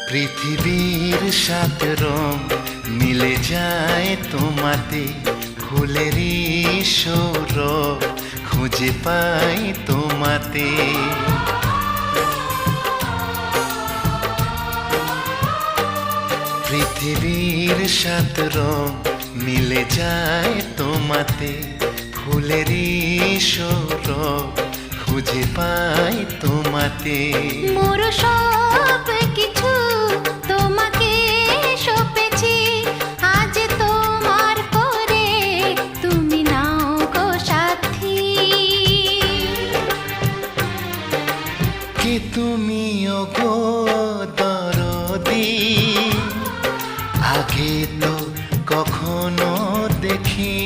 পৃথিবীর সাত রং মিলে যায় তোমাতে, ফুলেরই সৌরভ খুঁজে পাই তোমাতে। পৃথিবীর সাত রং মিলে যায় তোমাতে, ফুলেরই সৌরভ খুঁজে পাই তোমাতে। মোর সব কিছু তোমাকে সঁপেছি, আজ তোমার করে তুমি নাও গো সাথী। কে তুমি ওগো দরদি, আগে তো কখনো দেখি